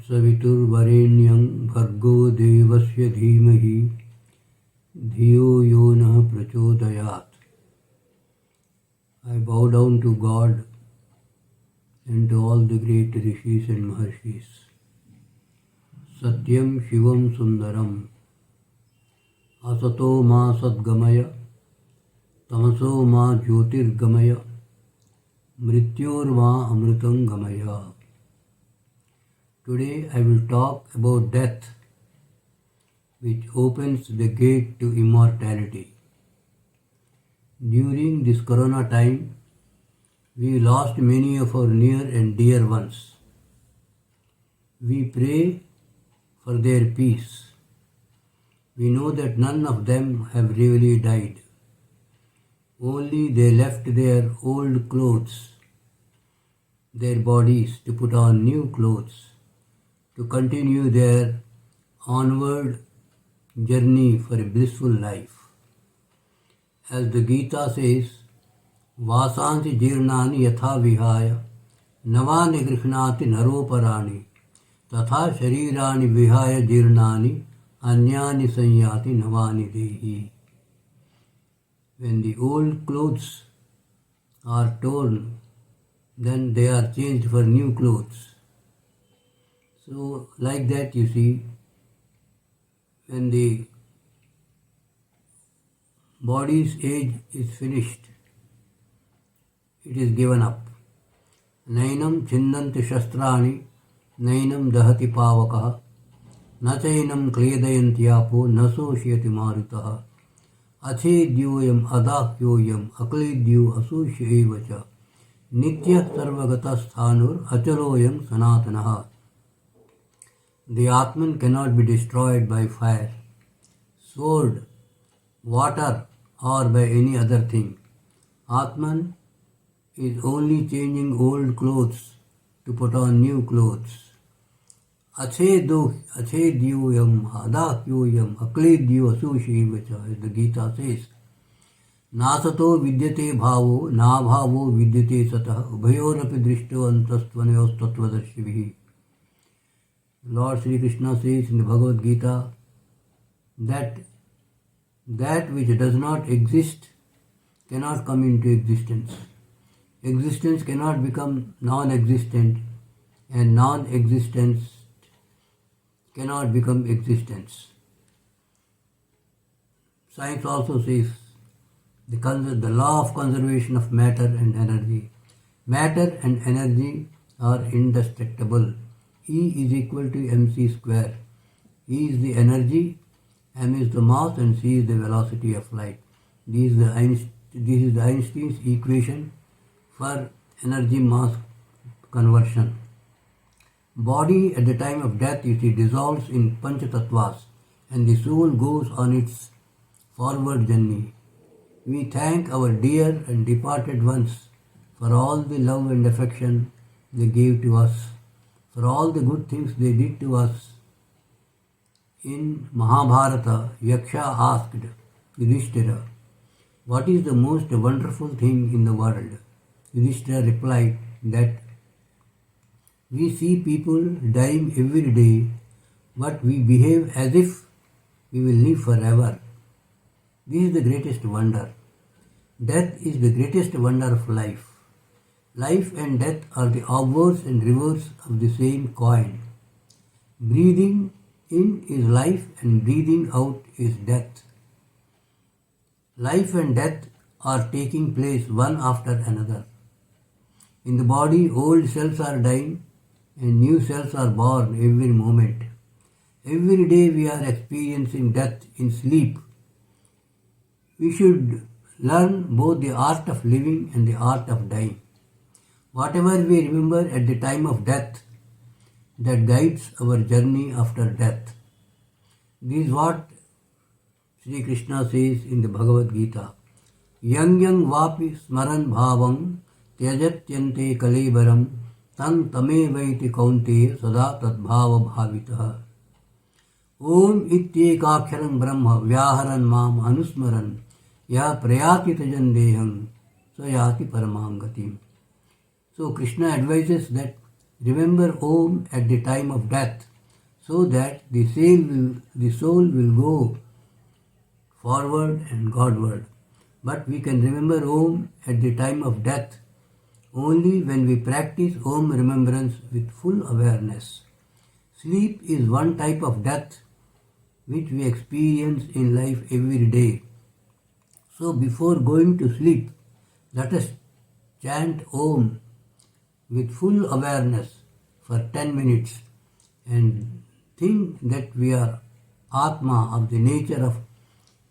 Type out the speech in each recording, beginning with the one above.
तत्सवितुर्वरेण्यं भर्गो देवस्य धीमहि धियो यो नः प्रचोदयात्. I bow down to God and to all the great rishis and maharshis. Satyam Shivam Sundaram Asato ma Sadgamaya Tamaso ma Jyotirgamaya Mrityor ma Amritam Gamaya. Today I will talk about death, which opens the gate to immortality. During this corona time, we lost many of our near and dear ones. We pray for their peace. We know that none of them have really died. Only they left their old clothes, their bodies, to put on new clothes, to continue their onward journey for a blissful life. As the Gita says, Vasanti jirnani yatha vihaya navani grikhnati naroparani tatha sharirani vihaya jirnani anyani sanyati navani dehi. When the old clothes are torn, then they are changed for new clothes. So like that, you see, when the body's age is finished, it is given up. Nainam chindanti shastrani, nainam dahati pavakaha, nachainam kledayantiyapo, nasoshiyati marutaha, achedyoyam adakyoyam aklidyo asushyaivacha, nitya sarvagata sthanur achaloyam sanatanaha. The Atman cannot be destroyed by fire, sword, water, or by any other thing. Atman is only changing old clothes to put on new clothes. Achedyoyam adakyoyam aklidyo asushivacha, as the Gita says. Nasato vidyate bhavo na bhavo vidyate satah ubhayorapi drishto antastvanayos tattvadarshivih. Lord Sri Krishna says in the Bhagavad Gita that which does not exist cannot come into existence. Existence cannot become non-existent, and non-existence cannot become existence. Science also says the law of conservation of matter and energy. Matter and energy are indestructible. E is equal to mc square. E is the energy, m is the mass, and c is the velocity of light. This is the Einstein's equation for energy mass conversion. Body at the time of death, you see, dissolves in Panchatattvas, and the soul goes on its forward journey. We thank our dear and departed ones for all the love and affection they gave to us, for all the good things they did to us. In Mahabharata, Yaksha asked Yudhishthira, "What is the most wonderful thing in the world?" Yudhishthira replied that we see people dying every day, but we behave as if we will live forever. This is the greatest wonder. Death is the greatest wonder of life. Life and death are the obverse and reverse of the same coin. Breathing in is life and breathing out is death. Life and death are taking place one after another. In the body, old cells are dying and new cells are born every moment. Every day we are experiencing death in sleep. We should learn both the art of living and the art of dying. Whatever we remember at the time of death, that guides our journey after death. This is what Sri Krishna says in the Bhagavad Gita. Yang vapi smaran bhavam tyajatyante kalebaram tan tame vaiti kaunte sada tadbhava bhavitaha. Om ityekaksharam brahma vyaharan mam anusmaran ya prayati tajandeham sayati paramam gatim. So Krishna advises that Remember Om at the time of death, so that the soul will go forward and Godward. But we can remember Om at the time of death only when we practice Om remembrance with full awareness. Sleep is one type of death which we experience in life every day. So before going to sleep, let us chant Om with full awareness for 10 minutes and think that we are Atma of the nature of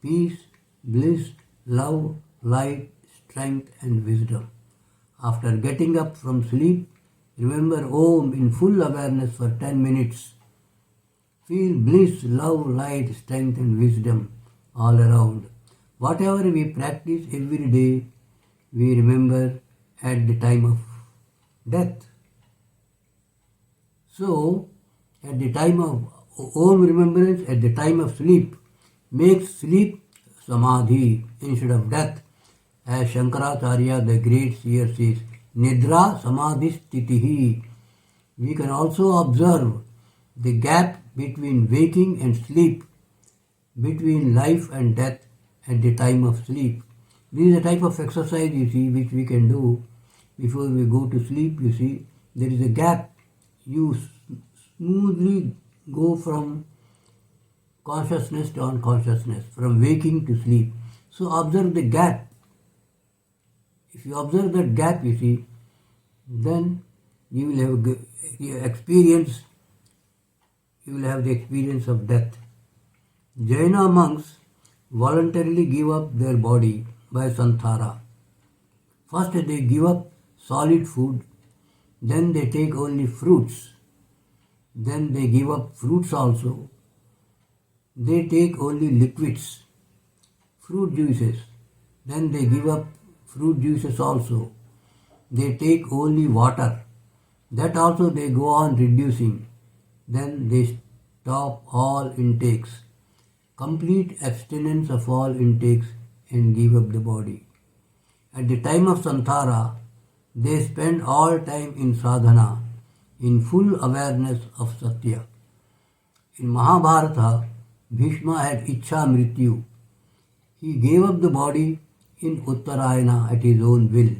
peace, bliss, love, light, strength and wisdom. After getting up from sleep, remember Om in full awareness for 10 minutes. Feel bliss, love, light, strength and wisdom all around. Whatever we practice every day, we remember at the time of death. So, at the time of Om remembrance, at the time of sleep, makes sleep samadhi instead of death. As Shankaracharya, the great seer, says, Nidra samadhi stitihi. We can also observe the gap between waking and sleep, between life and death at the time of sleep. This is a type of exercise, you see, which we can do before we go to sleep. You see, there is a gap. You smoothly go from consciousness to unconsciousnness, from waking to sleep. So observe the gap. If you observe that gap, you see, then you will have the experience of death. Jaina monks voluntarily give up their body by santhara. First they give up solid food, then they take only fruits, then they give up fruits also, they take only liquids, fruit juices, then they give up fruit juices also, they take only water, that also they go on reducing, then they stop all intakes, complete abstinence of all intakes and give up the body. At the time of santhara, they spend all time in sadhana, in full awareness of Satya. In Mahabharata, Bhishma had Ichha Mrityu. He gave up the body in Uttarayana at his own will.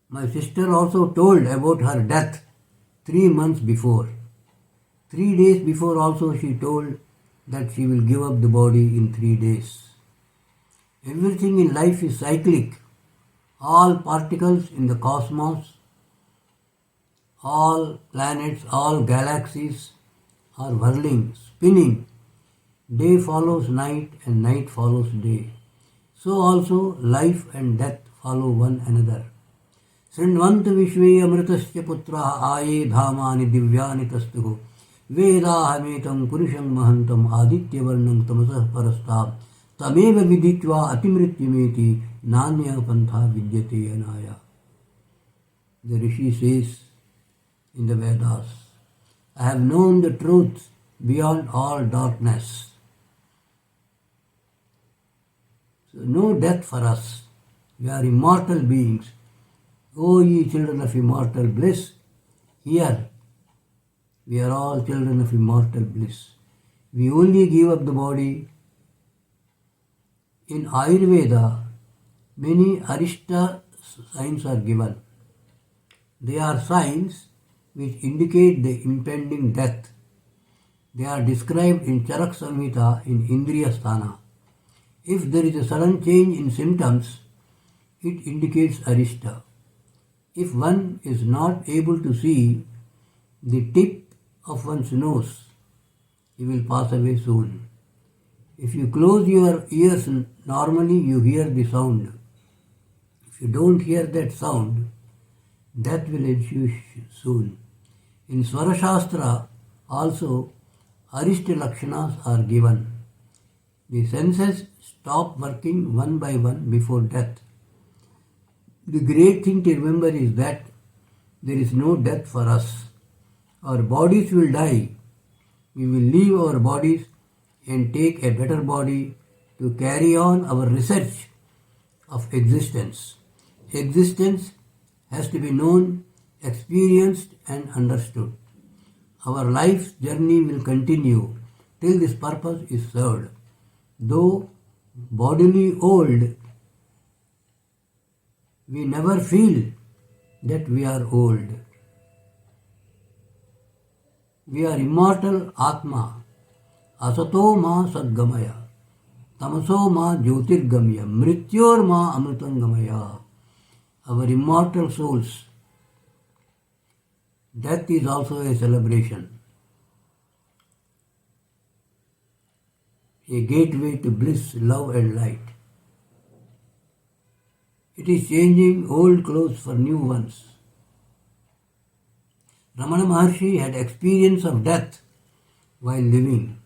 My sister also told about her death 3 months before. 3 days before also she told that she will give up the body in 3 days. Everything in life is cyclic. All particles in the cosmos, all planets, all galaxies are whirling, spinning. Day follows night and night follows day. So also life and death follow one another. Srindvant vishve amritasya putraha aaye dhamani divyani tastuhu vedahametam purusham mahantam aditya varnam tamasah parastam tameva viditva atimrityumeti nanya pantha vidyate anaya. The Rishi says in the Vedas, I have known the truth beyond all darkness. So no death for us. We are immortal beings. O ye children of immortal bliss, here we are all children of immortal bliss. We only give up the body. In Ayurveda, many Arishta signs are given. They are signs which indicate the impending death. They are described in Charak Samhita in Indriya Sthana. If there is a sudden change in symptoms, it indicates Arishta. If one is not able to see the tip of one's nose, he will pass away soon. If you close your ears normally, you hear the sound. If you don't hear that sound, death will ensue soon. In Swarashastra also, Arishta Lakshanas are given. The senses stop working one by one before death. The great thing to remember is that there is no death for us. Our bodies will die. We will leave our bodies and take a better body to carry on our research of existence. Existence has to be known experienced and understood. Our life's journey will continue till this purpose is served. Though bodily old, we never feel that we are old. We are immortal Atma. Asato ma sadgamaya. Tamaso ma jyotirgamaya. Mrityor ma amritangamaya. Our immortal souls. Death is also a celebration. A gateway to bliss, love and light. It is changing old clothes for new ones. Ramana Maharshi had experience of death while living.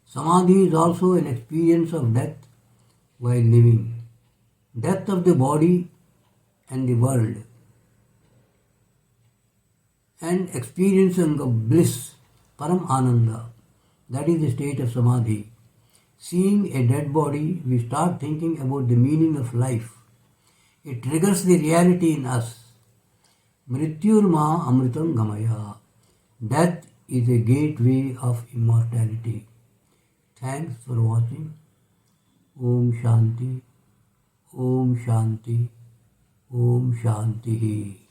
Samadhi is also an experience of death while living. Death of the body and the world. And experiencing of bliss, Param Ananda. That is the state of Samadhi. Seeing a dead body, we start thinking about the meaning of life. It triggers the reality in us. Mrityurma amritam gamaya. Death is a gateway of immortality. Thanks for watching. Om Shanti. Om Shanti. Om Shanti.